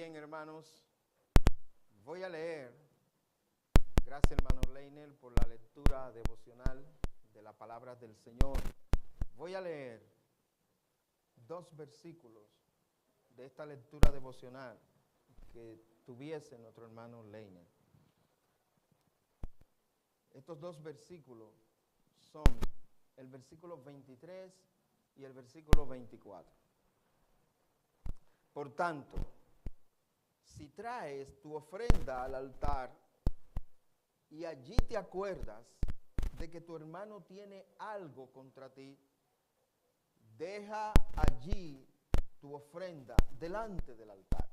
Bien, hermanos, voy a leer, gracias hermano Leiner por la lectura devocional de la palabra del Señor. Voy a leer 2 versículos de esta lectura devocional que tuviese nuestro hermano Leiner. Estos 2 versículos son el versículo 23 y el versículo 24. Por tanto, si traes tu ofrenda al altar y allí te acuerdas de que tu hermano tiene algo contra ti, deja allí tu ofrenda delante del altar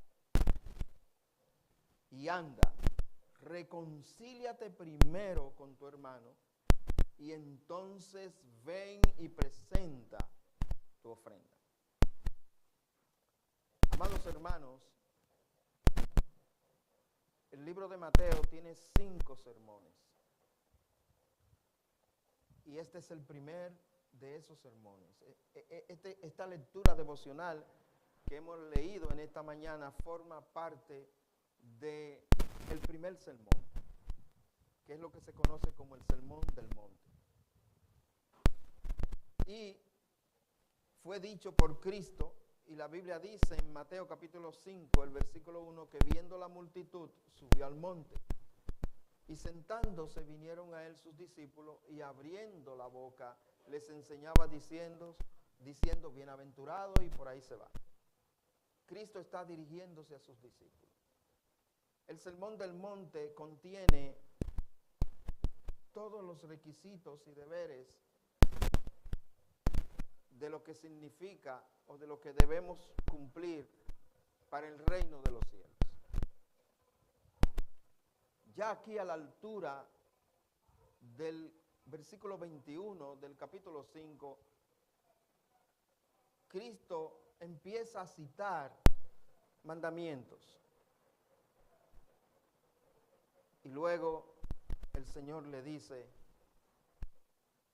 y anda, reconcíliate primero con tu hermano y entonces ven y presenta tu ofrenda. Amados hermanos, el libro de Mateo tiene 5 sermones y este es el primer de esos sermones. Esta lectura devocional que hemos leído en esta mañana forma parte del primer sermón, que es lo que se conoce como el Sermón del Monte. Y fue dicho por Cristo, y la Biblia dice en Mateo capítulo 5, el versículo 1, que viendo la multitud subió al monte. Y sentándose vinieron a él sus discípulos y abriendo la boca les enseñaba diciendo bienaventurado, y por ahí se va. Cristo está dirigiéndose a sus discípulos. El Sermón del Monte contiene todos los requisitos y deberes de lo que significa o de lo que debemos cumplir para el reino de los cielos. Ya aquí a la altura del versículo 21 del capítulo 5, Cristo empieza a citar mandamientos. Y luego el Señor le dice,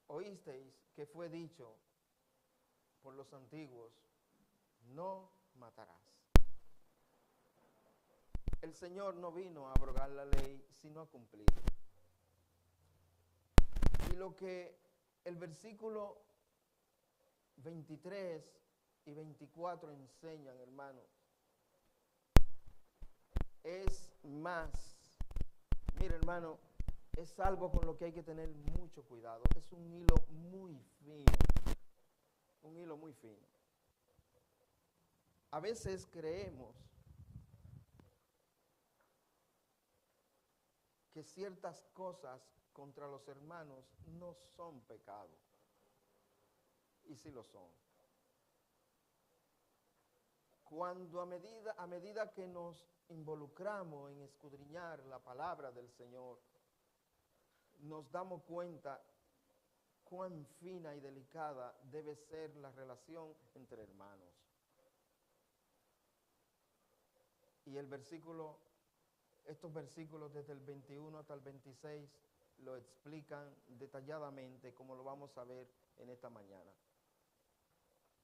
oísteis que fue dicho por los antiguos, no matarás. El Señor no vino a abrogar la ley, sino a cumplirla. Y lo que el versículo 23 y 24 enseñan, hermano, es más. Mira, hermano, es algo con lo que hay que tener mucho cuidado. Es un hilo muy fino. Un hilo muy fino. A veces creemos que ciertas cosas contra los hermanos no son pecado. Y sí lo son. Cuando a medida que nos involucramos en escudriñar la palabra del Señor, nos damos cuenta cuán fina y delicada debe ser la relación entre hermanos. Y estos versículos desde el 21 hasta el 26 lo explican detalladamente, como lo vamos a ver en esta mañana.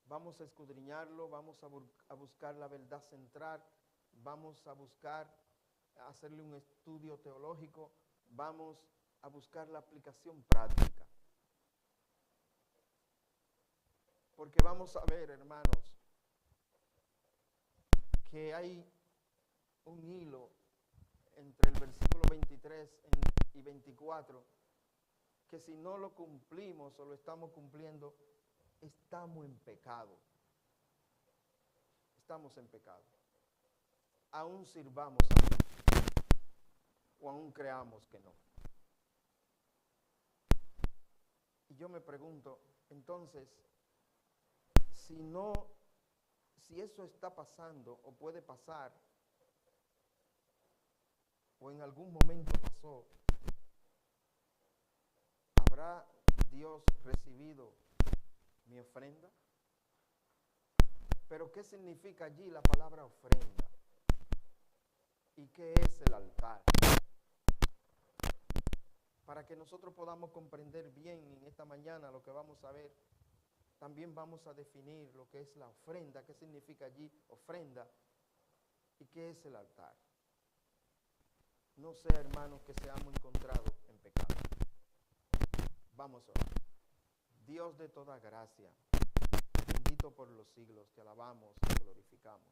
Vamos a escudriñarlo, vamos a buscar la verdad central, vamos a buscar hacerle un estudio teológico, vamos a buscar la aplicación práctica. Porque vamos a ver, hermanos, que hay un hilo entre el versículo 23 y 24, que si no lo cumplimos o lo estamos cumpliendo, estamos en pecado. Estamos en pecado. Aún sirvamos a Dios, o aún creamos que no. Y yo me pregunto, entonces, si eso está pasando o puede pasar, o en algún momento pasó, ¿habrá Dios recibido mi ofrenda? Pero ¿qué significa allí la palabra ofrenda? ¿Y qué es el altar? Para que nosotros podamos comprender bien en esta mañana lo que vamos a ver, también vamos a definir lo que es la ofrenda, qué significa allí ofrenda, ¿Y qué es el altar? No sea, hermanos, que seamos encontrados en pecado. Vamos a orar. Dios de toda gracia, bendito por los siglos, te alabamos, te glorificamos.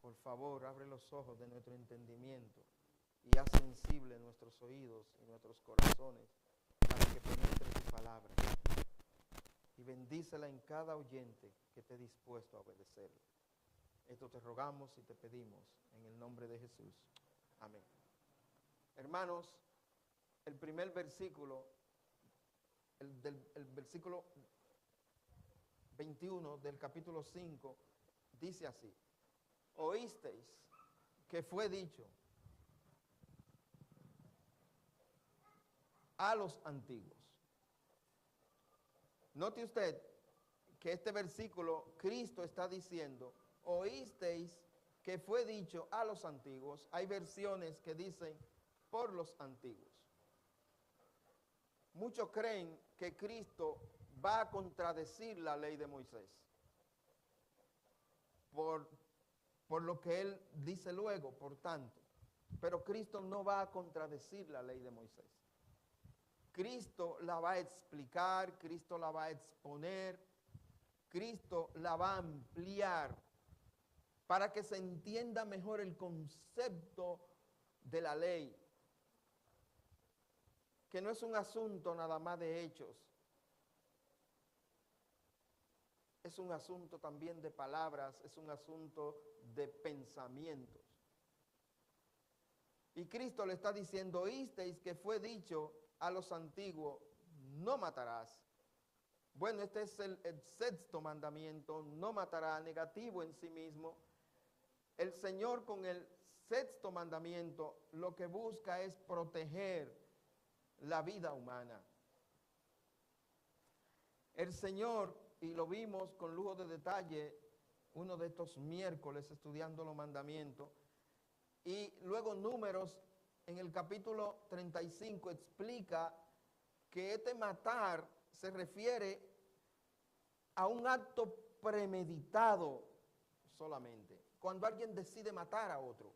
Por favor, abre los ojos de nuestro entendimiento y haz sensible nuestros oídos y nuestros corazones para que penetre tu palabra. Y bendícela en cada oyente que esté dispuesto a obedecerla. Esto te rogamos y te pedimos en el nombre de Jesús. Amén. Hermanos, el primer versículo, el versículo 21 del capítulo 5, dice así: oísteis que fue dicho a los antiguos. Note usted que este versículo, Cristo está diciendo, oísteis que fue dicho a los antiguos. Hay versiones que dicen por los antiguos. Muchos creen que Cristo va a contradecir la ley de Moisés por lo que él dice luego, por tanto. Pero Cristo no va a contradecir la ley de Moisés. Cristo la va a explicar, Cristo la va a exponer, Cristo la va a ampliar para que se entienda mejor el concepto de la ley, que no es un asunto nada más de hechos, es un asunto también de palabras, es un asunto de pensamientos. Y Cristo le está diciendo, oísteis que fue dicho a los antiguos, no matarás. Bueno, este es el sexto mandamiento, no matará, negativo en sí mismo. El Señor con el sexto mandamiento lo que busca es proteger la vida humana. El Señor, y lo vimos con lujo de detalle uno de estos miércoles estudiando los mandamientos, y luego Números en el capítulo 35 explica que este matar se refiere a un acto premeditado solamente, cuando alguien decide matar a otro.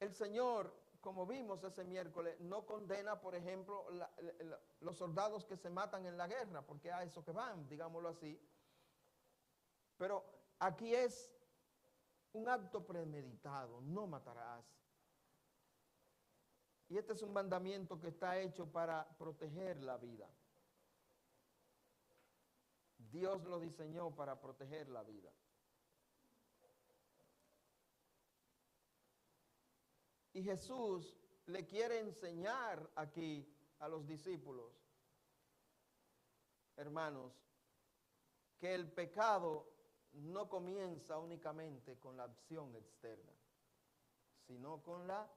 El Señor, como vimos ese miércoles, no condena, por ejemplo, los soldados que se matan en la guerra, porque a eso que van, digámoslo así. Pero aquí es un acto premeditado, no matarás. Y este es un mandamiento que está hecho para proteger la vida. Dios lo diseñó para proteger la vida. Y Jesús le quiere enseñar aquí a los discípulos, hermanos, que el pecado no comienza únicamente con la acción externa, sino con la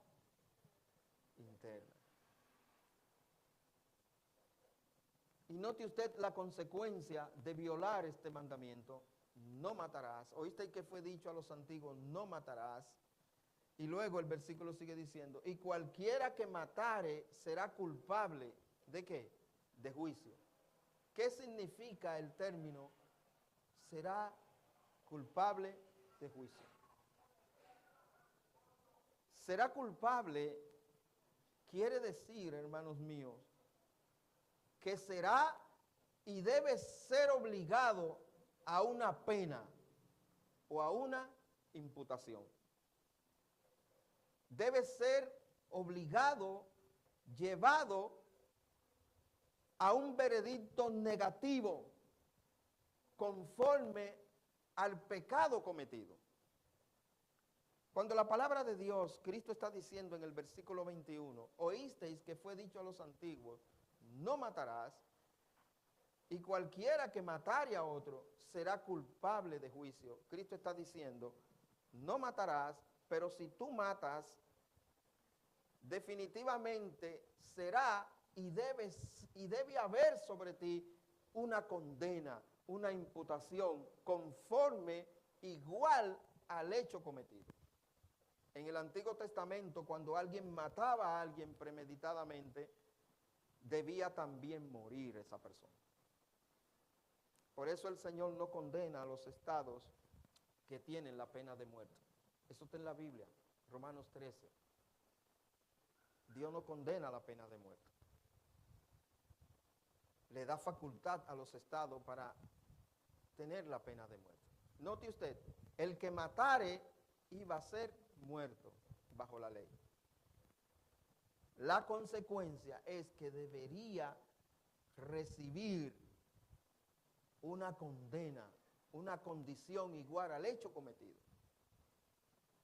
interna. Y note usted la consecuencia de violar este mandamiento, no matarás. Oíste que fue dicho a los antiguos, no matarás. Y luego el versículo sigue diciendo, y cualquiera que matare será culpable, ¿de qué? De juicio. ¿Qué significa el término será culpable de juicio? Será culpable quiere decir, hermanos míos, que será y debe ser obligado a una pena o a una imputación. Debe ser obligado, llevado a un veredicto negativo conforme al pecado cometido. Cuando la palabra de Dios, Cristo está diciendo en el versículo 21, oísteis que fue dicho a los antiguos, no matarás, y cualquiera que matare a otro será culpable de juicio. Cristo está diciendo, no matarás, pero si tú matas, definitivamente será y debe haber sobre ti una condena, una imputación conforme igual al hecho cometido. En el Antiguo Testamento, cuando alguien mataba a alguien premeditadamente, debía también morir esa persona. Por eso el Señor no condena a los estados que tienen la pena de muerte. Eso está en la Biblia, Romanos 13. Dios no condena la pena de muerte. Le da facultad a los estados para tener la pena de muerte. Note usted, el que matare iba a ser muerto bajo la ley. La consecuencia es que debería recibir una condena, una condición igual al hecho cometido.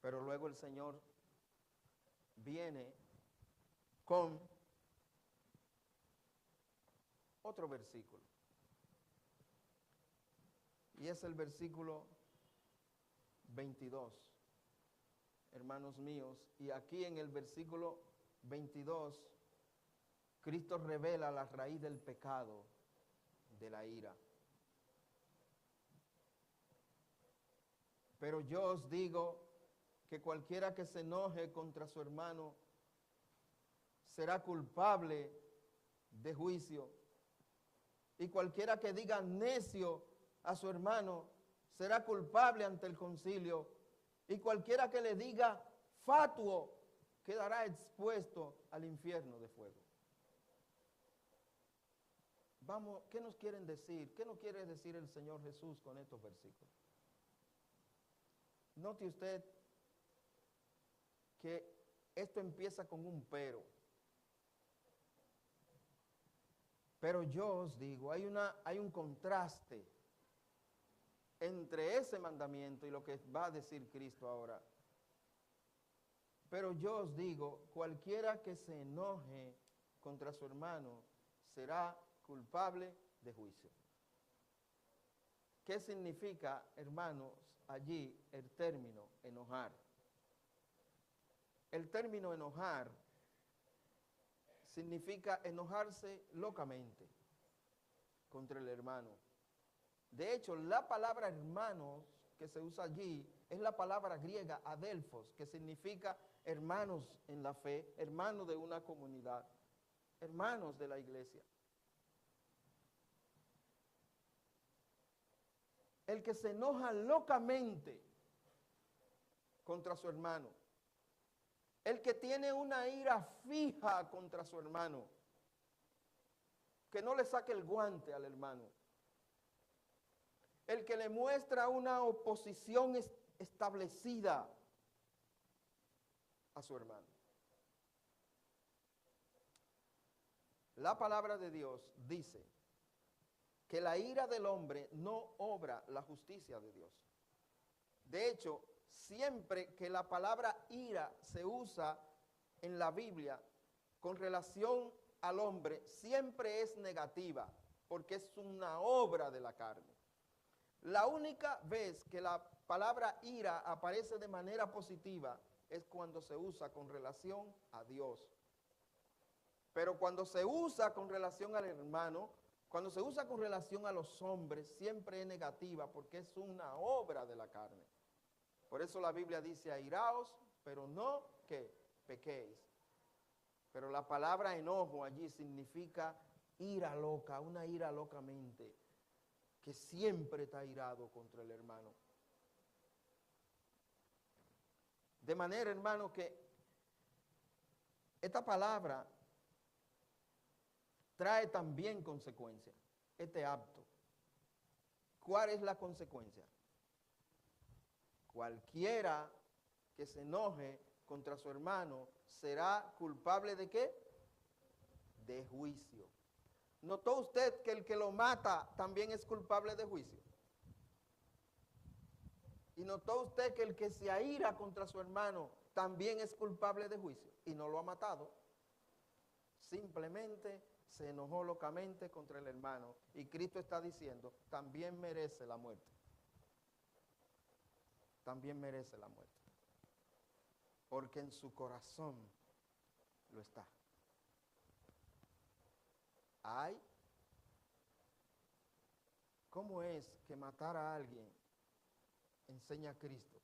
Pero luego el Señor viene con otro versículo. Y es el versículo 22, hermanos míos. Y aquí en el versículo 22, Cristo revela la raíz del pecado, de la ira. Pero yo os digo que cualquiera que se enoje contra su hermano será culpable de juicio. Y cualquiera que diga necio a su hermano será culpable ante el concilio. Y cualquiera que le diga fatuo quedará expuesto al infierno de fuego. Vamos, ¿qué nos quieren decir? ¿Qué nos quiere decir el Señor Jesús con estos versículos? Note usted que esto empieza con un pero. Pero yo os digo, hay un contraste entre ese mandamiento y lo que va a decir Cristo ahora. Pero yo os digo, cualquiera que se enoje contra su hermano será culpable de juicio. ¿Qué significa, hermanos, allí el término enojar? El término enojar significa enojarse locamente contra el hermano. De hecho, la palabra hermanos que se usa allí es la palabra griega adelphos, que significa hermanos en la fe, hermanos de una comunidad, hermanos de la iglesia. El que se enoja locamente contra su hermano, el que tiene una ira fija contra su hermano, que no le saque el guante al hermano, el que le muestra una oposición establecida a su hermano. La palabra de Dios dice que la ira del hombre no obra la justicia de Dios. De hecho, siempre que la palabra ira se usa en la Biblia con relación al hombre, siempre es negativa, porque es una obra de la carne. La única vez que la palabra ira aparece de manera positiva es cuando se usa con relación a Dios. Pero cuando se usa con relación al hermano, cuando se usa con relación a los hombres, siempre es negativa porque es una obra de la carne. Por eso la Biblia dice, airaos, pero no que pequéis. Pero la palabra enojo allí significa ira loca, una ira locamente, que siempre está airado contra el hermano. De manera, hermano, que esta palabra trae también consecuencias, este acto. ¿Cuál es la consecuencia? Cualquiera que se enoje contra su hermano será culpable ¿de qué? De juicio. ¿Notó usted que el que lo mata también es culpable de juicio? ¿Y notó usted que el que se aira contra su hermano también es culpable de juicio? Y no lo ha matado. Simplemente se enojó locamente contra el hermano. Y Cristo está diciendo, también merece la muerte. También merece la muerte. Porque en su corazón lo está. Ay, ¿cómo es que matar a alguien, enseña Cristo,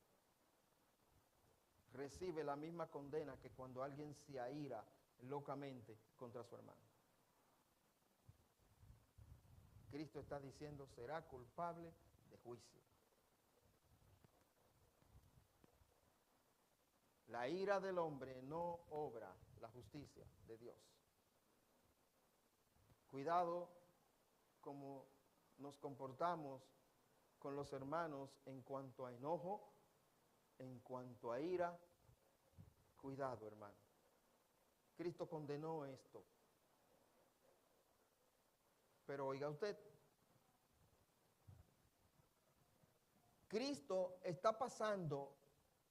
recibe la misma condena que cuando alguien se aira locamente contra su hermano? Cristo está diciendo será culpable de juicio. La ira del hombre no obra la justicia de Dios. Cuidado como nos comportamos con los hermanos en cuanto a enojo, en cuanto a ira. Cuidado, hermano. Cristo condenó esto. Pero oiga usted, Cristo está pasando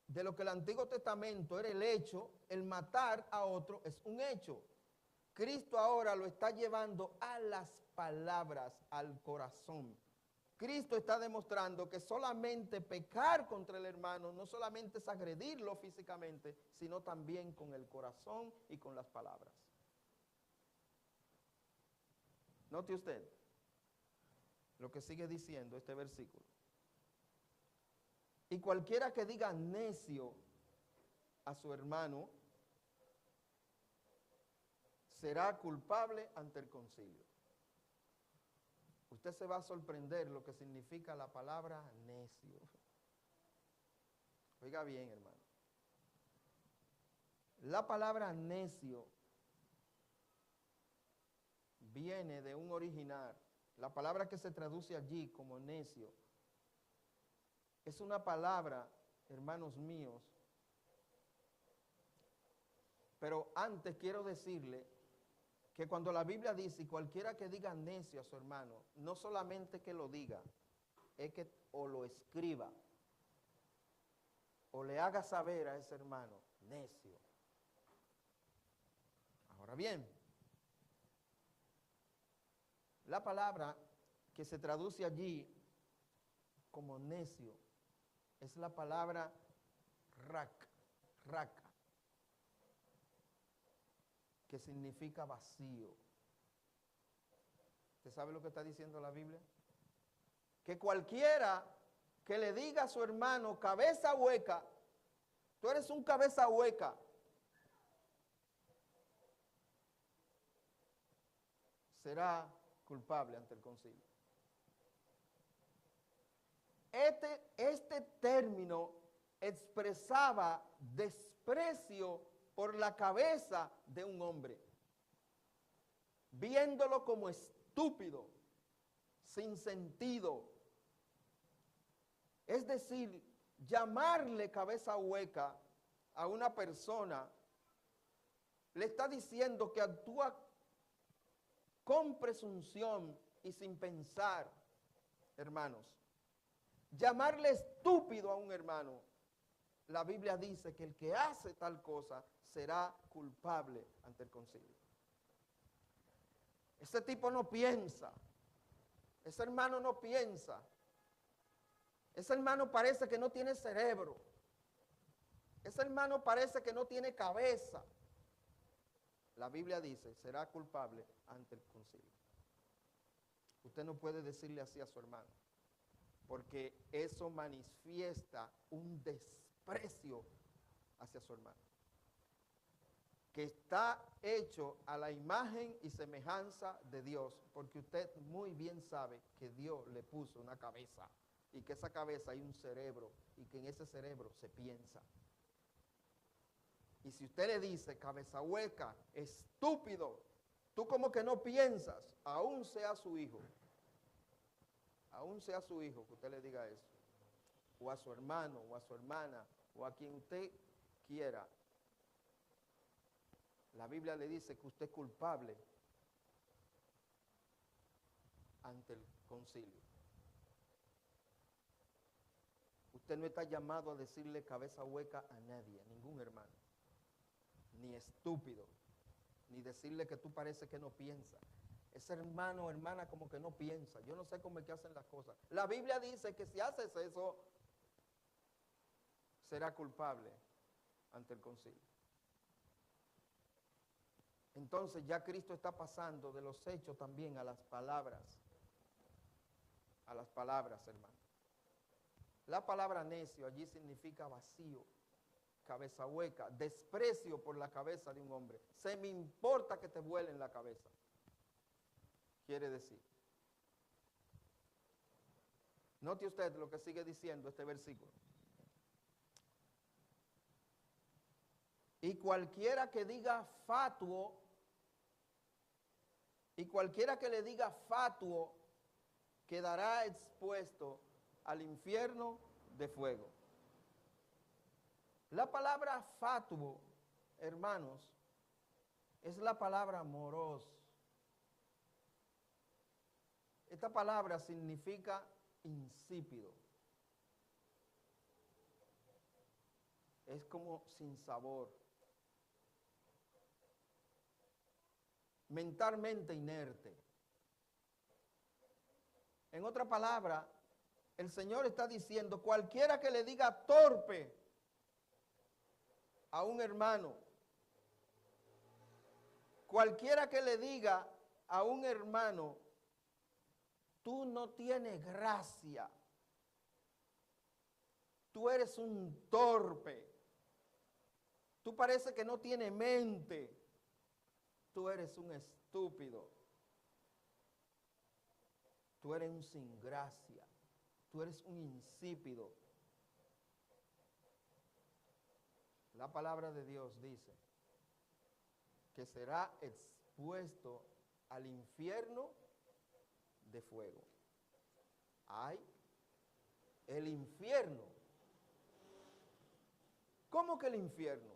de lo que el Antiguo Testamento era el hecho, el matar a otro es un hecho. Cristo ahora lo está llevando a las palabras, al corazón. Cristo está demostrando que solamente pecar contra el hermano no solamente es agredirlo físicamente, sino también con el corazón y con las palabras. Note usted lo que sigue diciendo este versículo. Y cualquiera que diga necio a su hermano será culpable ante el concilio. Usted se va a sorprender lo que significa la palabra necio. Oiga bien, hermano. La palabra necio viene de un original. La palabra que se traduce allí como necio es una palabra, hermanos míos, pero antes quiero decirle que cuando la Biblia dice, cualquiera que diga necio a su hermano, no solamente que lo diga, es que o lo escriba, o le haga saber a ese hermano, necio. Ahora bien, la palabra que se traduce allí como necio es la palabra raka, que significa vacío. ¿Usted sabe lo que está diciendo la Biblia? Que cualquiera que le diga a su hermano cabeza hueca, tú eres un cabeza hueca, será culpable ante el concilio. Este término expresaba desprecio por la cabeza de un hombre, viéndolo como estúpido, sin sentido. Es decir, llamarle cabeza hueca a una persona le está diciendo que actúa con presunción y sin pensar, hermanos. Llamarle estúpido a un hermano, la Biblia dice que el que hace tal cosa será culpable ante el concilio. Ese tipo no piensa, ese hermano no piensa, ese hermano parece que no tiene cerebro, ese hermano parece que no tiene cabeza. La Biblia dice, será culpable ante el concilio. Usted no puede decirle así a su hermano, porque eso manifiesta un desprecio hacia su hermano, que está hecho a la imagen y semejanza de Dios, porque usted muy bien sabe que Dios le puso una cabeza, y que esa cabeza hay un cerebro, y que en ese cerebro se piensa. Y si usted le dice cabeza hueca, estúpido, tú como que no piensas, aún sea su hijo, que usted le diga eso, o a su hermano, o a su hermana, o a quien usted quiera, la Biblia le dice que usted es culpable ante el concilio. Usted no está llamado a decirle cabeza hueca a nadie, a ningún hermano, ni estúpido, ni decirle que tú parece que no piensas. Ese hermano o hermana como que no piensa. Yo no sé cómo es que hacen las cosas. La Biblia dice que si haces eso, será culpable ante el concilio. Entonces ya Cristo está pasando de los hechos también a las palabras. A las palabras, hermano. La palabra necio allí significa vacío, cabeza hueca, desprecio por la cabeza de un hombre. Se me importa que te vuelen la cabeza. Quiere decir. Note usted lo que sigue diciendo este versículo. Y cualquiera que diga fatuo, y cualquiera que le diga fatuo, quedará expuesto al infierno de fuego. La palabra fatuo, hermanos, es la palabra moros. Esta palabra significa insípido. Es como sin sabor. Mentalmente inerte. En otra palabra, el Señor está diciendo, cualquiera que le diga torpe a un hermano, cualquiera que le diga a un hermano, tú no tienes gracia, tú eres un torpe, tú parece que no tienes mente, tú eres un estúpido, tú eres un sin gracia, tú eres un insípido. La palabra de Dios dice que será expuesto al infierno de fuego. Ay, el infierno. ¿Cómo que el infierno?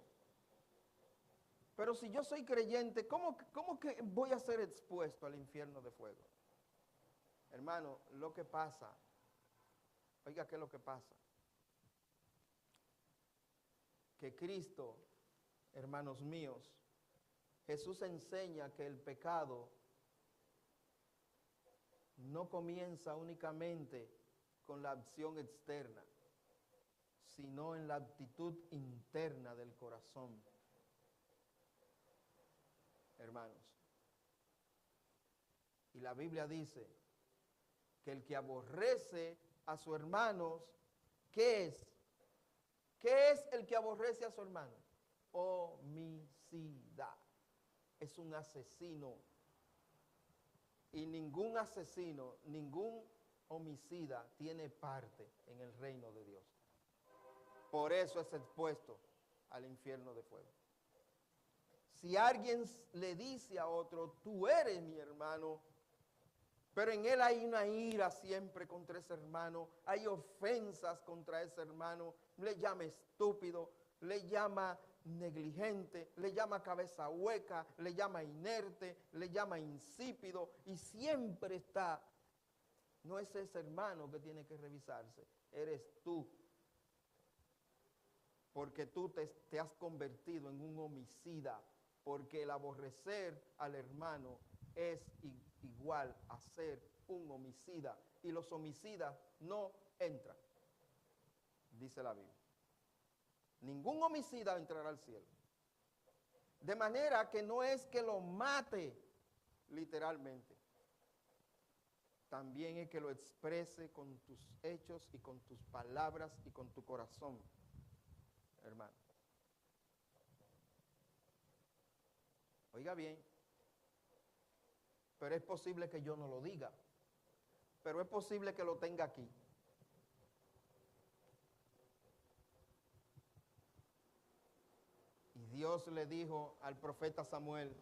Pero si yo soy creyente, ¿cómo que voy a ser expuesto al infierno de fuego? Hermano, lo que pasa, oiga, ¿qué es lo que pasa? Que Cristo, hermanos míos, Jesús enseña que el pecado no comienza únicamente con la acción externa, sino en la actitud interna del corazón. Hermanos, y la Biblia dice que el que aborrece a su hermano, ¿qué es? ¿Qué es el que aborrece a su hermano? Homicida. Es un asesino. Y ningún asesino, ningún homicida tiene parte en el reino de Dios. Por eso es expuesto al infierno de fuego. Si alguien le dice a otro, tú eres mi hermano, pero en él hay una ira siempre contra ese hermano, hay ofensas contra ese hermano, le llama estúpido, le llama negligente, le llama cabeza hueca, le llama inerte, le llama insípido, y siempre está, no es ese hermano que tiene que revisarse, eres tú. Porque tú te has convertido en un homicida, porque el aborrecer al hermano es igual a ser un homicida, y los homicidas no entran, dice la Biblia. Ningún homicida entrará al cielo. De manera que no es que lo mate literalmente, también es que lo exprese con tus hechos y con tus palabras y con tu corazón, hermano. Oiga bien, pero es posible que yo no lo diga, pero es posible que lo tenga aquí. Y Dios le dijo al profeta Samuel,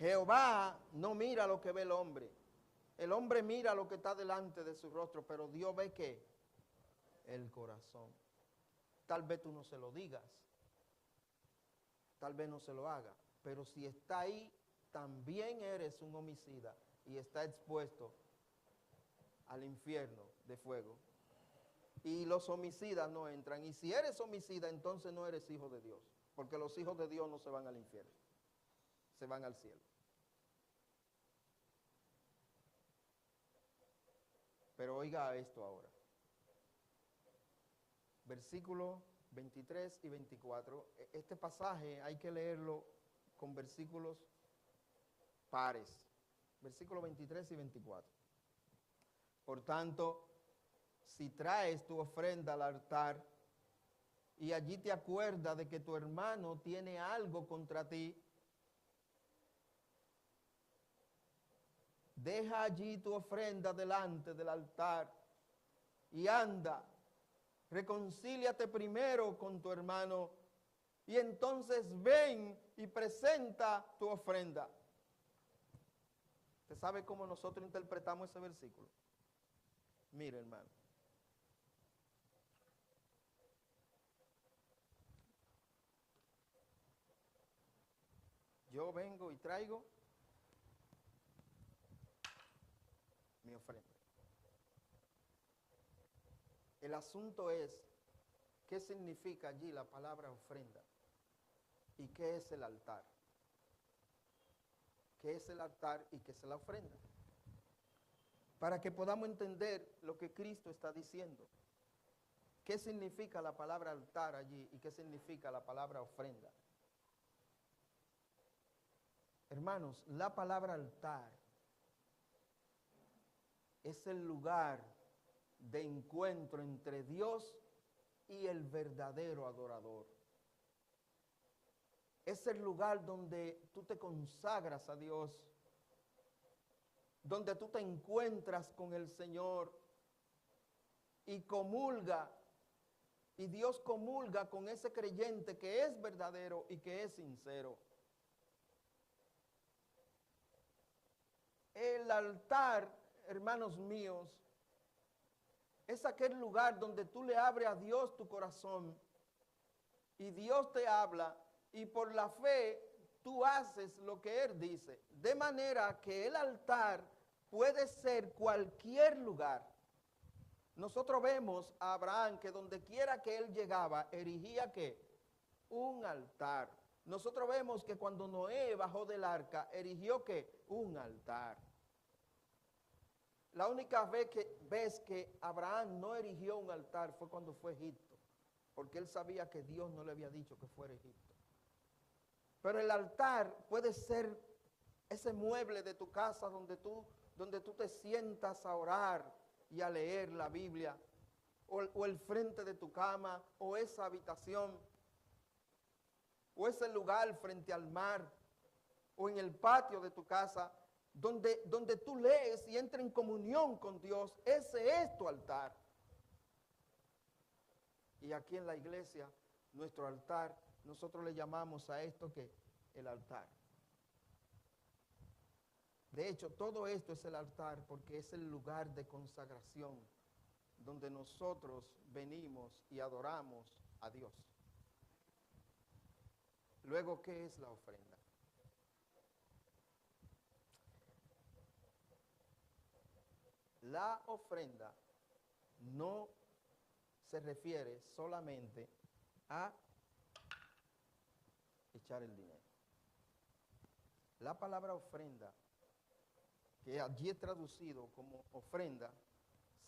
Jehová no mira lo que ve el hombre mira lo que está delante de su rostro, pero Dios ve ¿qué? El corazón. Tal vez tú no se lo digas, tal vez no se lo haga, pero si está ahí, también eres un homicida y está expuesto al infierno de fuego. Y los homicidas no entran. Y si eres homicida, entonces no eres hijo de Dios, porque los hijos de Dios no se van al infierno, se van al cielo. Pero oiga esto ahora. Versículos 23 y 24. Este pasaje hay que leerlo con versículos pares. Versículos 23 y 24. Por tanto, si traes tu ofrenda al altar y allí te acuerdas de que tu hermano tiene algo contra ti, deja allí tu ofrenda delante del altar y anda, reconcíliate primero con tu hermano y entonces ven y presenta tu ofrenda. ¿Usted sabe cómo nosotros interpretamos ese versículo? Mire, hermano. Yo vengo y traigo mi ofrenda. El asunto es, ¿qué significa allí la palabra ofrenda? ¿Y qué es el altar? ¿Qué es el altar y qué es la ofrenda? Para que podamos entender lo que Cristo está diciendo. ¿Qué significa la palabra altar allí y qué significa la palabra ofrenda? Hermanos, la palabra altar es el lugar de encuentro entre Dios y el verdadero adorador. Es el lugar donde tú te consagras a Dios, donde tú te encuentras con el Señor y comulga, y Dios comulga con ese creyente que es verdadero y que es sincero. El altar, hermanos míos, es aquel lugar donde tú le abres a Dios tu corazón y Dios te habla y por la fe tú haces lo que Él dice. De manera que el altar puede ser cualquier lugar. Nosotros vemos a Abraham que donde quiera que él llegaba, erigía ¿qué? Un altar. Nosotros vemos que cuando Noé bajó del arca, erigió ¿qué? Un altar. La única vez que Abraham no erigió un altar fue cuando fue a Egipto, porque él sabía que Dios no le había dicho que fuera a Egipto. Pero el altar puede ser ese mueble de tu casa donde tú te sientas a orar y a leer la Biblia, o el frente de tu cama, o esa habitación, o ese lugar frente al mar, o en el patio de tu casa, donde tú lees y entras en comunión con Dios. Ese es tu altar. Y aquí en la iglesia, nuestro altar, nosotros le llamamos a esto que el altar. De hecho, todo esto es el altar porque es el lugar de consagración donde nosotros venimos y adoramos a Dios. Luego, ¿qué es la ofrenda? La ofrenda no se refiere solamente a echar el dinero. La palabra ofrenda, que allí es traducido como ofrenda,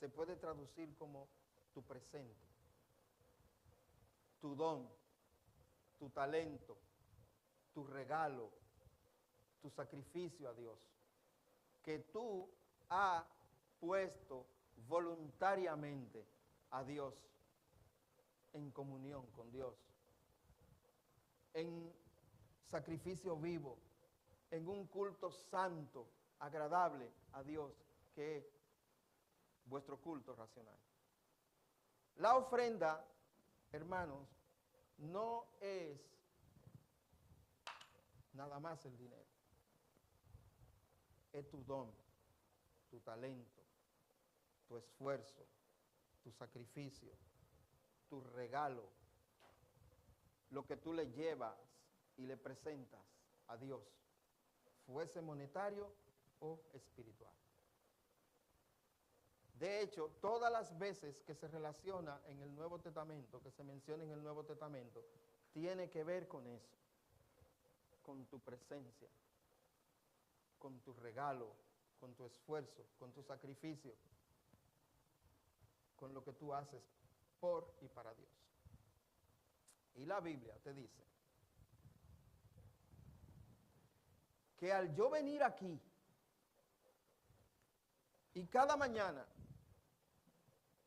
se puede traducir como tu presente, tu don, tu talento, tu regalo, tu sacrificio a Dios, que tú has puesto voluntariamente a Dios, en comunión con Dios, en sacrificio vivo, en un culto santo, agradable a Dios, que es vuestro culto racional. La ofrenda, hermanos, no es nada más el dinero. Es tu don, tu talento, tu esfuerzo, tu sacrificio, tu regalo, lo que tú le llevas y le presentas a Dios, fuese monetario o espiritual. De hecho, todas las veces que se relaciona en el Nuevo Testamento, que se menciona en el Nuevo Testamento, tiene que ver con eso, con tu presencia, con tu regalo, con tu esfuerzo, con tu sacrificio, con lo que tú haces por y para Dios. Y la Biblia te dice que al yo venir aquí y cada mañana,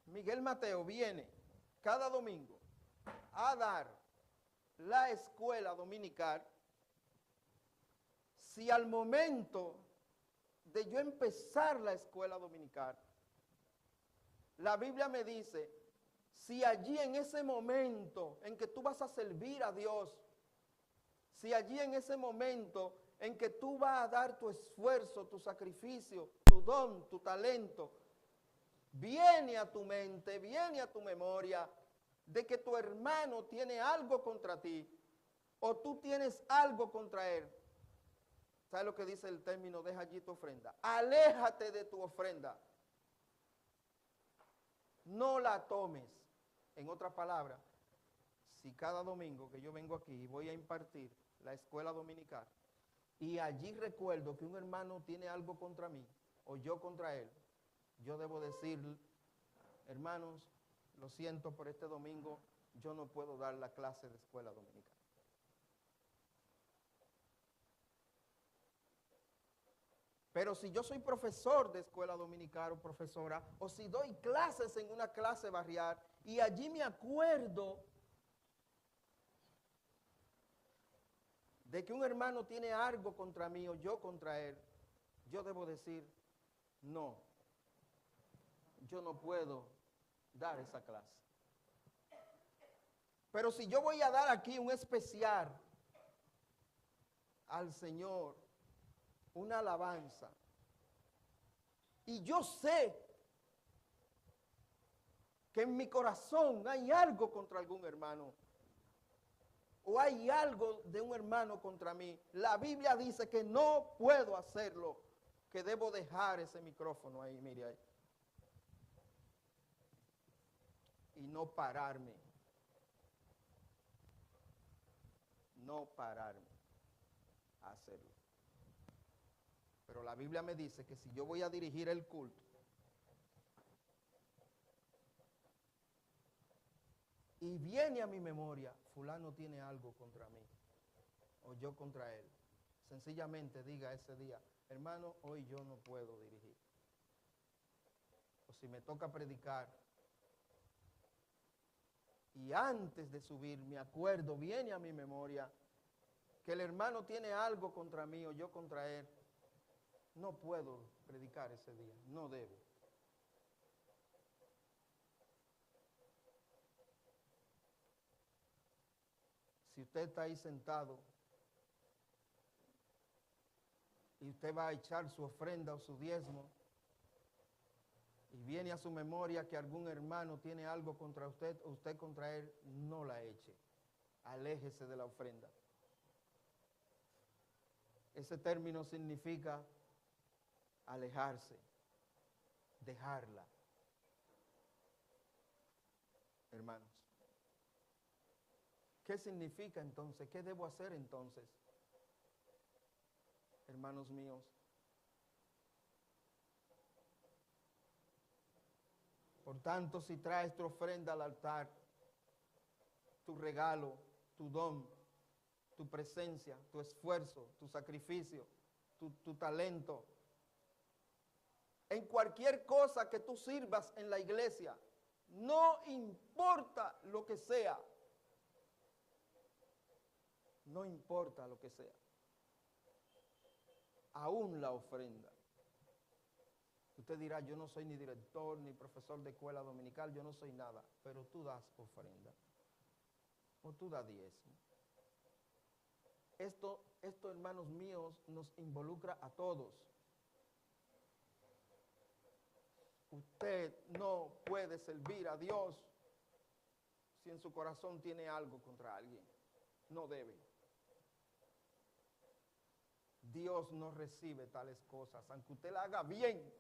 Miguel Mateo viene cada domingo a dar la escuela dominical, si al momento de yo empezar la escuela dominical, La Biblia me dice, si allí en ese momento en que tú vas a servir a Dios, si allí en ese momento en que tú vas a dar tu esfuerzo, tu sacrificio, tu don, tu talento, viene a tu mente, viene a tu memoria de que tu hermano tiene algo contra ti o tú tienes algo contra él. ¿Sabes lo que dice el término? Deja allí tu ofrenda. Aléjate de tu ofrenda. No la tomes. En otras palabras, si cada domingo que yo vengo aquí y voy a impartir la escuela dominical y allí recuerdo que un hermano tiene algo contra mí o yo contra él, yo debo decir, hermanos, lo siento por este domingo, yo no puedo dar la clase de escuela dominical. Pero si yo soy profesor de escuela dominical o profesora, o si doy clases en una clase barrial y allí me acuerdo de que un hermano tiene algo contra mí o yo contra él, yo debo decir, no, yo no puedo dar esa clase. Pero si yo voy a dar aquí un especial al Señor, una alabanza, y yo sé que en mi corazón hay algo contra algún hermano, o hay algo de un hermano contra mí, la Biblia dice que no puedo hacerlo, que debo dejar ese micrófono ahí, mire ahí, y no pararme a hacerlo. Pero la Biblia me dice que si yo voy a dirigir el culto y viene a mi memoria, fulano tiene algo contra mí o yo contra él, sencillamente diga ese día, hermano, hoy yo no puedo dirigir. O si me toca predicar y antes de subir me acuerdo, viene a mi memoria que el hermano tiene algo contra mí o yo contra él, no puedo predicar ese día, no debo. Si usted está ahí sentado y usted va a echar su ofrenda o su diezmo y viene a su memoria que algún hermano tiene algo contra usted o usted contra él, no la eche. Aléjese de la ofrenda. Ese término significa alejarse, dejarla. Hermanos, ¿qué significa entonces? ¿Qué debo hacer entonces? Hermanos míos, por tanto, si traes tu ofrenda al altar, tu regalo, tu don, tu presencia, tu esfuerzo, tu sacrificio, tu talento, en cualquier cosa que tú sirvas en la iglesia, no importa lo que sea, no importa lo que sea, aún la ofrenda. Usted dirá, yo no soy ni director, ni profesor de escuela dominical, yo no soy nada, pero tú das ofrenda, o tú das diezmo. Esto, hermanos míos, nos involucra a todos. Usted no puede servir a Dios si en su corazón tiene algo contra alguien. No debe. Dios no recibe tales cosas, aunque usted la haga bien,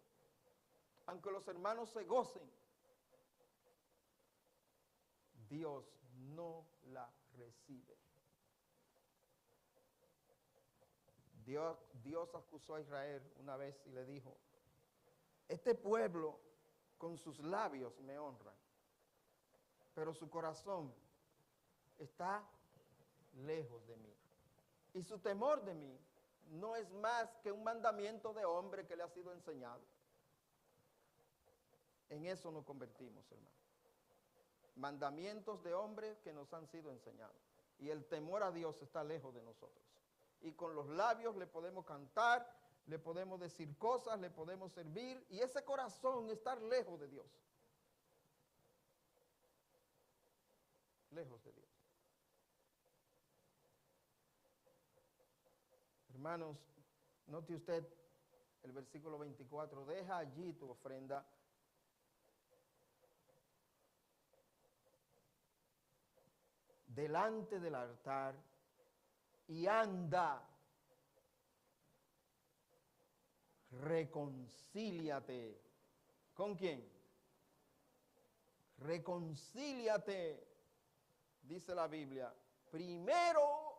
aunque los hermanos se gocen. Dios no la recibe. Dios acusó a Israel una vez y le dijo, este pueblo con sus labios me honran, pero su corazón está lejos de mí. Y su temor de mí no es más que un mandamiento de hombre que le ha sido enseñado. En eso nos convertimos, hermano. Mandamientos de hombres que nos han sido enseñados. Y el temor a Dios está lejos de nosotros. Y con los labios le podemos cantar, le podemos decir cosas, le podemos servir, y ese corazón estar lejos de Dios. lejos de Dios. Hermanos, note usted el versículo 24, deja allí tu ofrenda delante del altar y anda, reconcíliate. ¿Con quién? Reconcíliate, dice la Biblia, primero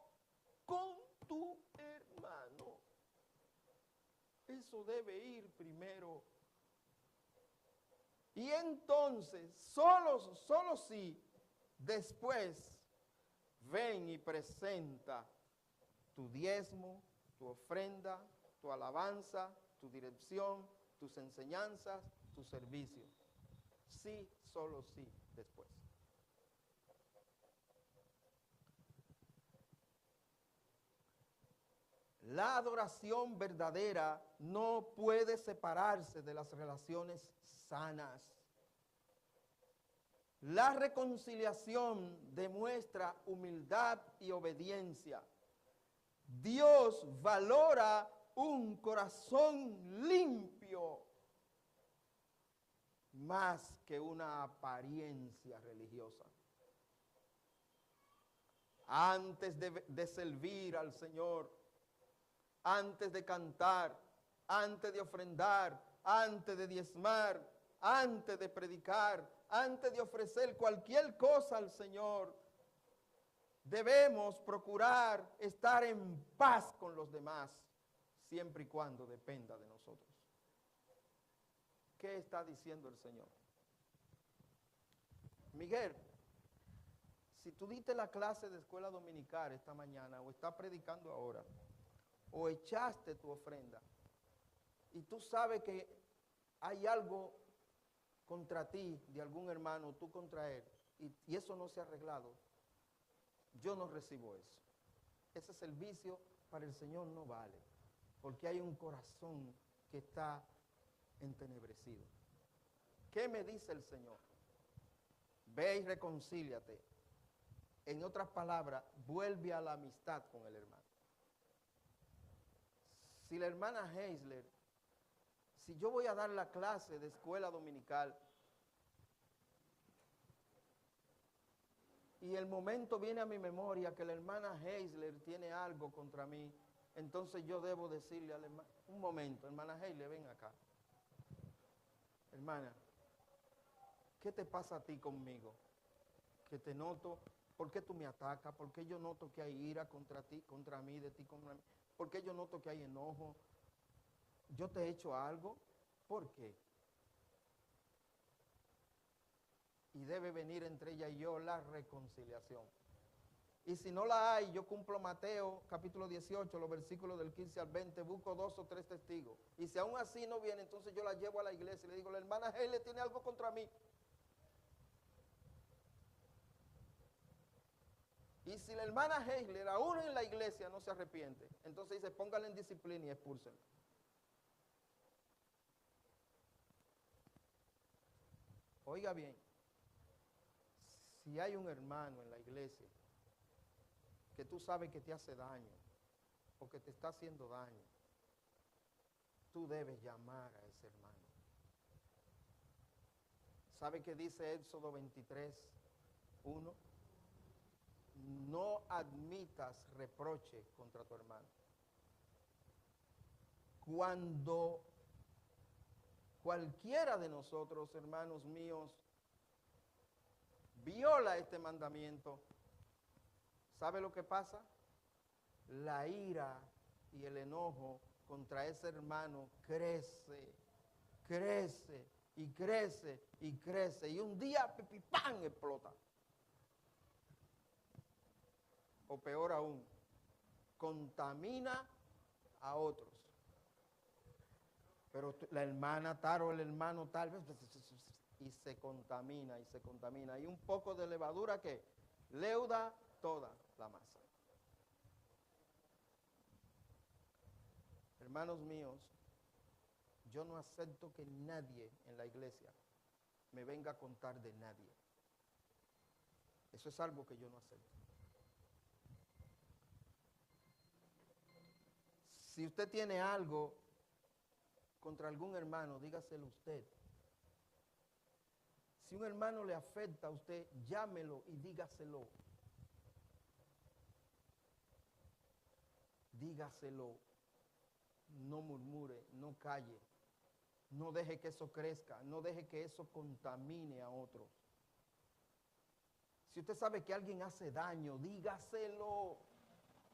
con tu hermano. Eso debe ir primero. Y entonces, solo si después ven y presenta tu diezmo, tu ofrenda, tu alabanza, tu dirección, tus enseñanzas, tu servicio. Sí, solo sí, después. La adoración verdadera no puede separarse de las relaciones sanas. La reconciliación demuestra humildad y obediencia. Dios valora un corazón limpio más que una apariencia religiosa. Antes de servir al Señor, antes de cantar, antes de ofrendar, antes de diezmar, antes de predicar, antes de ofrecer cualquier cosa al Señor, debemos procurar estar en paz con los demás, siempre y cuando dependa de nosotros. ¿Qué está diciendo el Señor? Miguel, si tú diste la clase de escuela dominical esta mañana, o estás predicando ahora, o echaste tu ofrenda, y tú sabes que hay algo contra ti, de algún hermano, tú contra él, y eso no se ha arreglado, yo no recibo eso. Ese servicio para el Señor no vale, porque hay un corazón que está entenebrecido. ¿Qué me dice el Señor? Ve y reconcíliate. En otras palabras, vuelve a la amistad con el hermano. Si la hermana Heisler, si yo voy a dar la clase de escuela dominical y el momento viene a mi memoria que la hermana Heisler tiene algo contra mí, entonces yo debo decirle a la hermana, un momento, hermana Heisler, ven acá. Hermana, ¿qué te pasa a ti conmigo? Que te noto, ¿por qué tú me atacas? ¿Por qué yo noto que hay ira contra ti, contra mí, de ti contra mí? ¿Por qué yo noto que hay enojo? ¿Yo te he hecho algo? ¿Por qué? Y debe venir entre ella y yo la reconciliación. Y si no la hay, yo cumplo Mateo capítulo 18, los versículos del 15 al 20, busco 2 o 3 testigos. Y si aún así no viene, entonces yo la llevo a la iglesia y le digo, la hermana Heile tiene algo contra mí. Y si la hermana Heisler, aún en la iglesia, no se arrepiente, entonces dice, póngala en disciplina y expúlsenla. Oiga bien, si hay un hermano en la iglesia que tú sabes que te hace daño o que te está haciendo daño, tú debes llamar a ese hermano. ¿Sabe qué dice Éxodo 23, 1? No admitas reproche contra tu hermano. Cuando cualquiera de nosotros, hermanos míos, viola este mandamiento, ¿sabe lo que pasa? La ira y el enojo contra ese hermano crece, crece y crece y crece. Y un día, ¡pam!, explota. O peor aún, contamina a otros. Pero la hermana tal o el hermano tal, y se contamina, y se contamina. Y un poco de levadura que leuda toda la masa. Hermanos míos, yo no acepto que nadie en la iglesia me venga a contar de nadie. Eso es algo que yo no acepto. Si usted tiene algo contra algún hermano, dígaselo usted. Si un hermano le afecta a usted, llámelo y dígaselo. Dígaselo. No murmure, no calle. No deje que eso crezca, no deje que eso contamine a otros. Si usted sabe que alguien hace daño, dígaselo,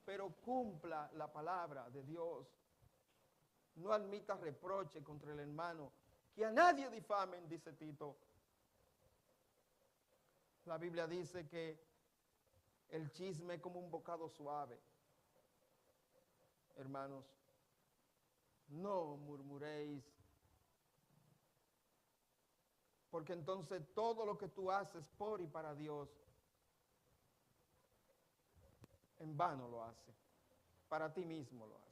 pero cumpla la palabra de Dios. No admita reproche contra el hermano, que a nadie difamen, dice Tito. La Biblia dice que el chisme es como un bocado suave. Hermanos, no murmuréis, porque entonces todo lo que tú haces por y para Dios, en vano lo hace, para ti mismo lo hace.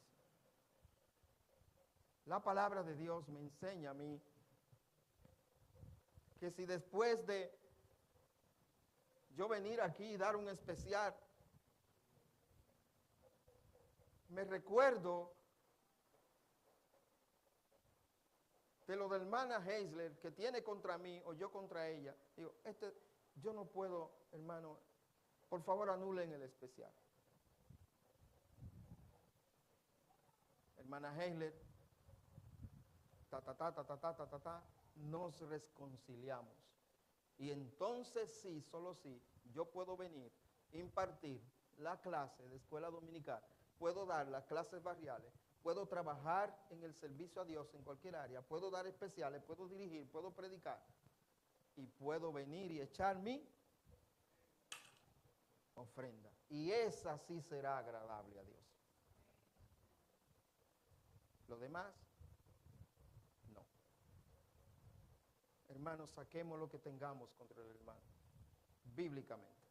La palabra de Dios me enseña a mí que si después de yo venir aquí y dar un especial, me recuerdo de lo del hermana Heisler que tiene contra mí o yo contra ella, digo, yo no puedo, hermano, por favor anulen el especial. Hermana Heisler, nos reconciliamos. Y entonces sí, solo sí, yo puedo venir, impartir la clase de escuela dominical, puedo dar las clases barriales, puedo trabajar en el servicio a Dios en cualquier área, puedo dar especiales, puedo dirigir, puedo predicar y puedo venir y echar mi ofrenda. Y esa sí será agradable a Dios. Lo demás, no. Hermanos, saquemos lo que tengamos contra el hermano, bíblicamente,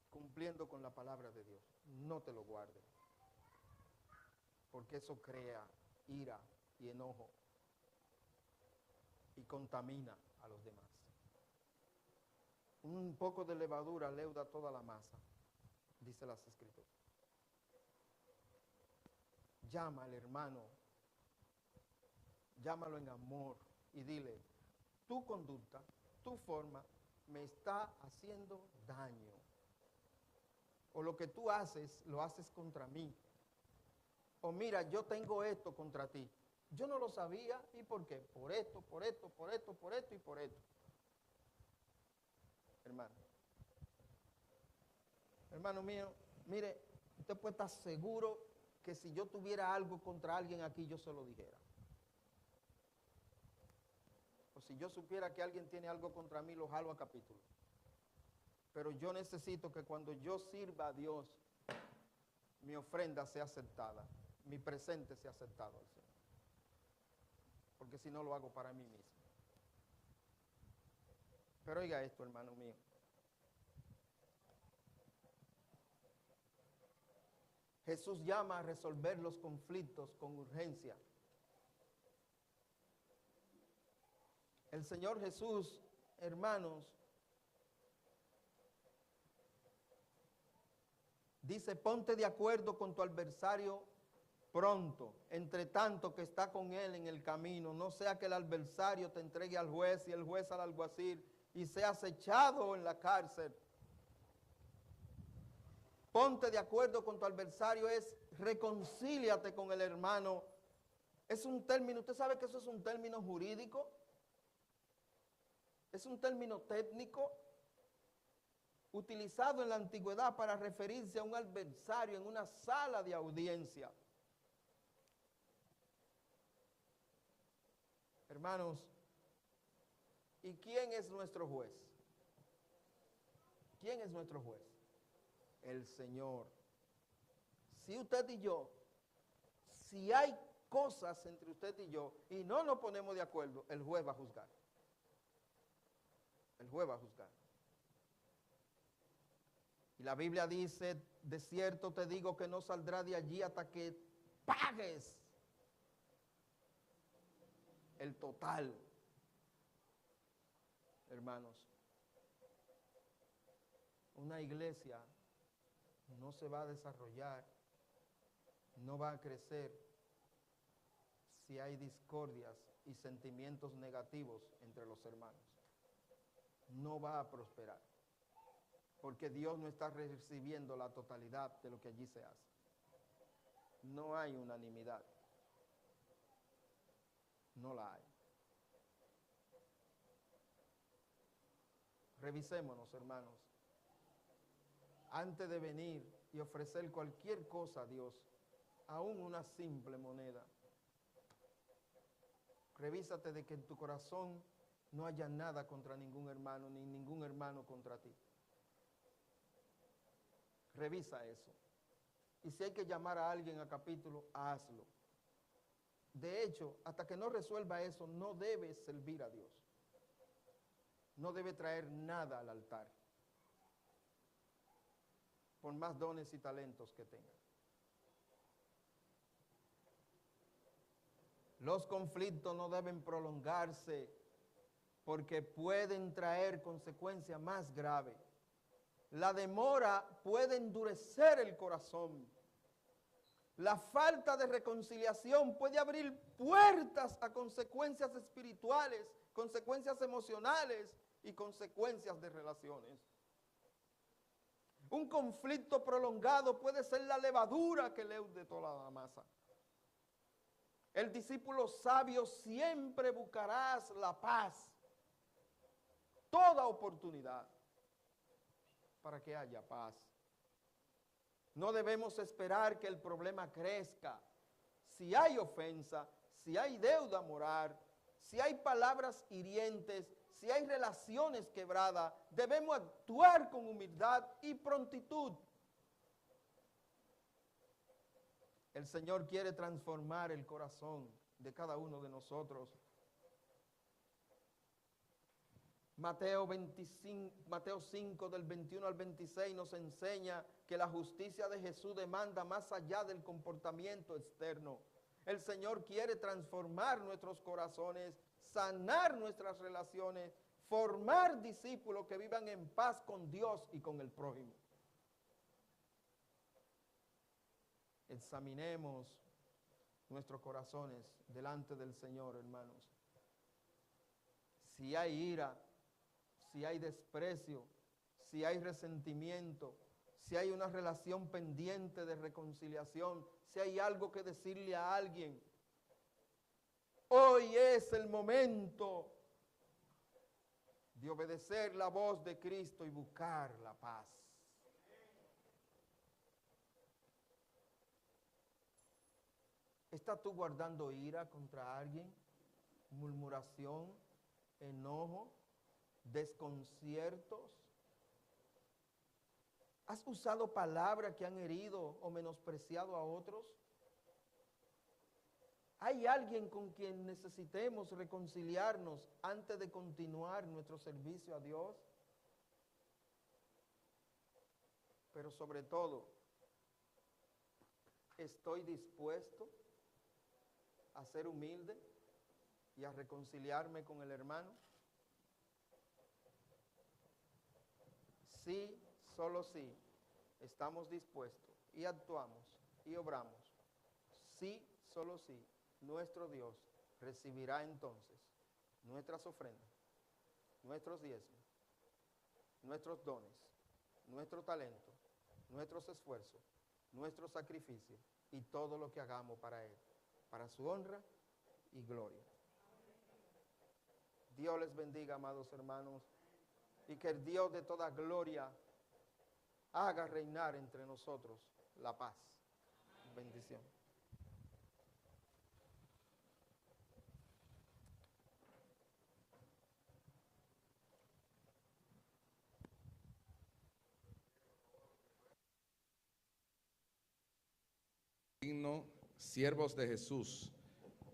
cumpliendo con la palabra de Dios. No te lo guardes, porque eso crea ira y enojo y contamina a los demás. Un poco de levadura leuda toda la masa, dice las Escrituras. Llama al hermano, llámalo en amor y dile, tu conducta, tu forma me está haciendo daño. O lo que tú haces, lo haces contra mí. O mira, yo tengo esto contra ti. Yo no lo sabía, ¿y por qué? Por esto, por esto, por esto, por esto y por esto. Hermano. Hermano mío, mire, usted puede estar seguro que si yo tuviera algo contra alguien aquí, yo se lo dijera. O si yo supiera que alguien tiene algo contra mí, lo jalo a capítulo. Pero yo necesito que cuando yo sirva a Dios, mi ofrenda sea aceptada, mi presente sea aceptado al Señor. Porque si no lo hago para mí mismo. Pero oiga esto, hermano mío. Jesús llama a resolver los conflictos con urgencia. El Señor Jesús, hermanos, dice, ponte de acuerdo con tu adversario pronto, entre tanto que está con él en el camino, no sea que el adversario te entregue al juez y el juez al alguacil y seas echado en la cárcel. Ponte de acuerdo con tu adversario es reconcíliate con el hermano. Es un término, ¿usted sabe que eso es un término jurídico? Es un término técnico utilizado en la antigüedad para referirse a un adversario en una sala de audiencia. Hermanos, ¿y quién es nuestro juez? ¿Quién es nuestro juez? El Señor. Si usted y yo, si hay cosas entre usted y yo y no nos ponemos de acuerdo, el juez va a juzgar. El juez va a juzgar. Y la Biblia dice, de cierto te digo que no saldrá de allí hasta que pagues el total. Hermanos, una iglesia no se va a desarrollar, no va a crecer si hay discordias y sentimientos negativos entre los hermanos. No va a prosperar, porque Dios no está recibiendo la totalidad de lo que allí se hace. No hay unanimidad. No la hay. Revisémonos, hermanos, antes de venir y ofrecer cualquier cosa a Dios, aún una simple moneda. Revísate de que en tu corazón no haya nada contra ningún hermano, ni ningún hermano contra ti. Revisa eso. Y si hay que llamar a alguien a capítulo, hazlo. De hecho, hasta que no resuelva eso, no debe servir a Dios. No debe traer nada al altar, por más dones y talentos que tenga. Los conflictos no deben prolongarse porque pueden traer consecuencias más graves. La demora puede endurecer el corazón. La falta de reconciliación puede abrir puertas a consecuencias espirituales, consecuencias emocionales y consecuencias de relaciones. Un conflicto prolongado puede ser la levadura que leude toda la masa. El discípulo sabio siempre buscará la paz, toda oportunidad, para que haya paz. No debemos esperar que el problema crezca. Si hay ofensa, si hay deuda moral, si hay palabras hirientes, si hay relaciones quebradas, debemos actuar con humildad y prontitud. El Señor quiere transformar el corazón de cada uno de nosotros. Mateo 5 del 21 al 26 nos enseña que la justicia de Jesús demanda más allá del comportamiento externo. El Señor quiere transformar nuestros corazones, sanar nuestras relaciones, formar discípulos que vivan en paz con Dios y con el prójimo. Examinemos nuestros corazones delante del Señor, hermanos. Si hay ira, si hay desprecio, si hay resentimiento, si hay una relación pendiente de reconciliación, si hay algo que decirle a alguien, hoy es el momento de obedecer la voz de Cristo y buscar la paz. ¿Estás tú guardando ira contra alguien? ¿Murmuración, enojo, desconciertos? ¿Has usado palabras que han herido o menospreciado a otros? ¿Hay alguien con quien necesitemos reconciliarnos antes de continuar nuestro servicio a Dios? Pero sobre todo, ¿estoy dispuesto a ser humilde y a reconciliarme con el hermano? Sí, solo sí, estamos dispuestos y actuamos y obramos. Sí, solo sí, nuestro Dios recibirá entonces nuestras ofrendas, nuestros diezmos, nuestros dones, nuestro talento, nuestros esfuerzos, nuestro sacrificio y todo lo que hagamos para Él, para su honra y gloria. Dios les bendiga, amados hermanos, y que el Dios de toda gloria haga reinar entre nosotros la paz. Bendición. Himno Siervos de Jesús,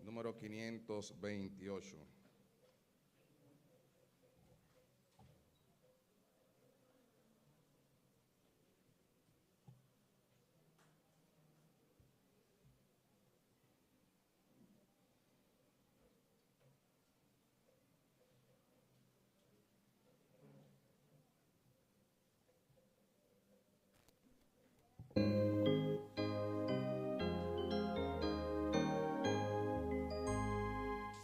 número 528.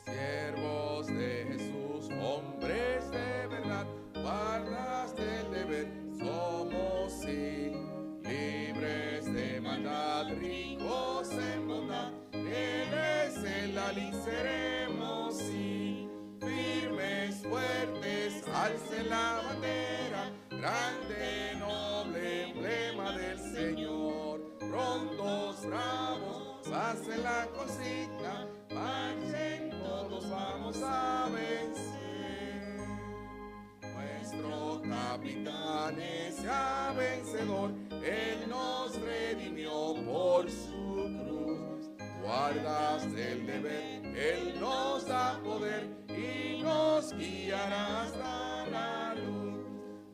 Siervos de Jesús, hombres de verdad, guardas del deber, somos sí, libres de maldad, ricos en bondad, Él es el alicerce, seremos sí, firmes, fuertes, alcen la bandera, grande, noble emblema del Señor, prontos, bravos, hacen la consigna, marchen, todos vamos a vencer. Nuestro capitán es ya vencedor, Él nos redimió por su cruz. Guardas del deber, Él nos da poder y nos guiará hasta la luz.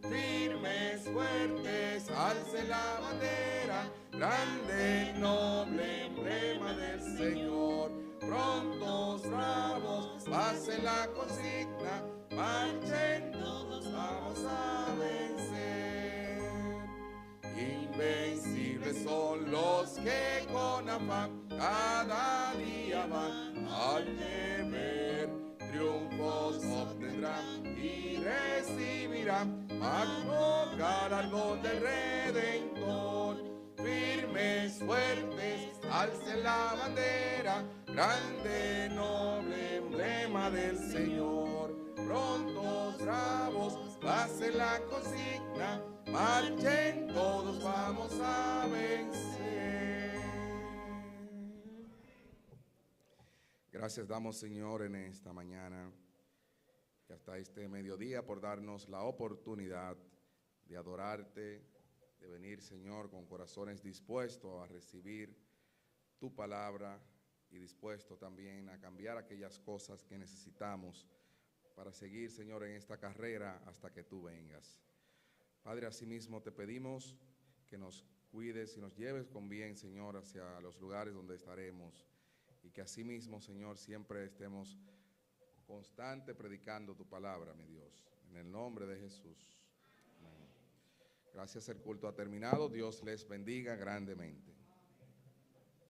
Firmes, fuertes, alce la bandera, grande, noble emblema del Señor. Prontos, bravos, pasen la consigna, marchen, todos vamos a vencer. Invencibles son los que con afán cada día van al deber. Triunfos obtendrán y recibirán magno galardón del Redentor. Firmes, fuertes, alcen la bandera, grande, noble emblema del Señor. Prontos, bravos, pasen la consigna, marchen, todos vamos a vencer. Gracias damos, Señor, en esta mañana y hasta este mediodía por darnos la oportunidad de adorarte, de venir, Señor, con corazones dispuestos a recibir tu palabra y dispuestos también a cambiar aquellas cosas que necesitamos para seguir, Señor, en esta carrera hasta que tú vengas. Padre, asimismo te pedimos que nos cuides y nos lleves con bien, Señor, hacia los lugares donde estaremos y que asimismo, Señor, siempre estemos constante predicando tu palabra, mi Dios. En el nombre de Jesús. Amén. Gracias, el culto ha terminado. Dios les bendiga grandemente.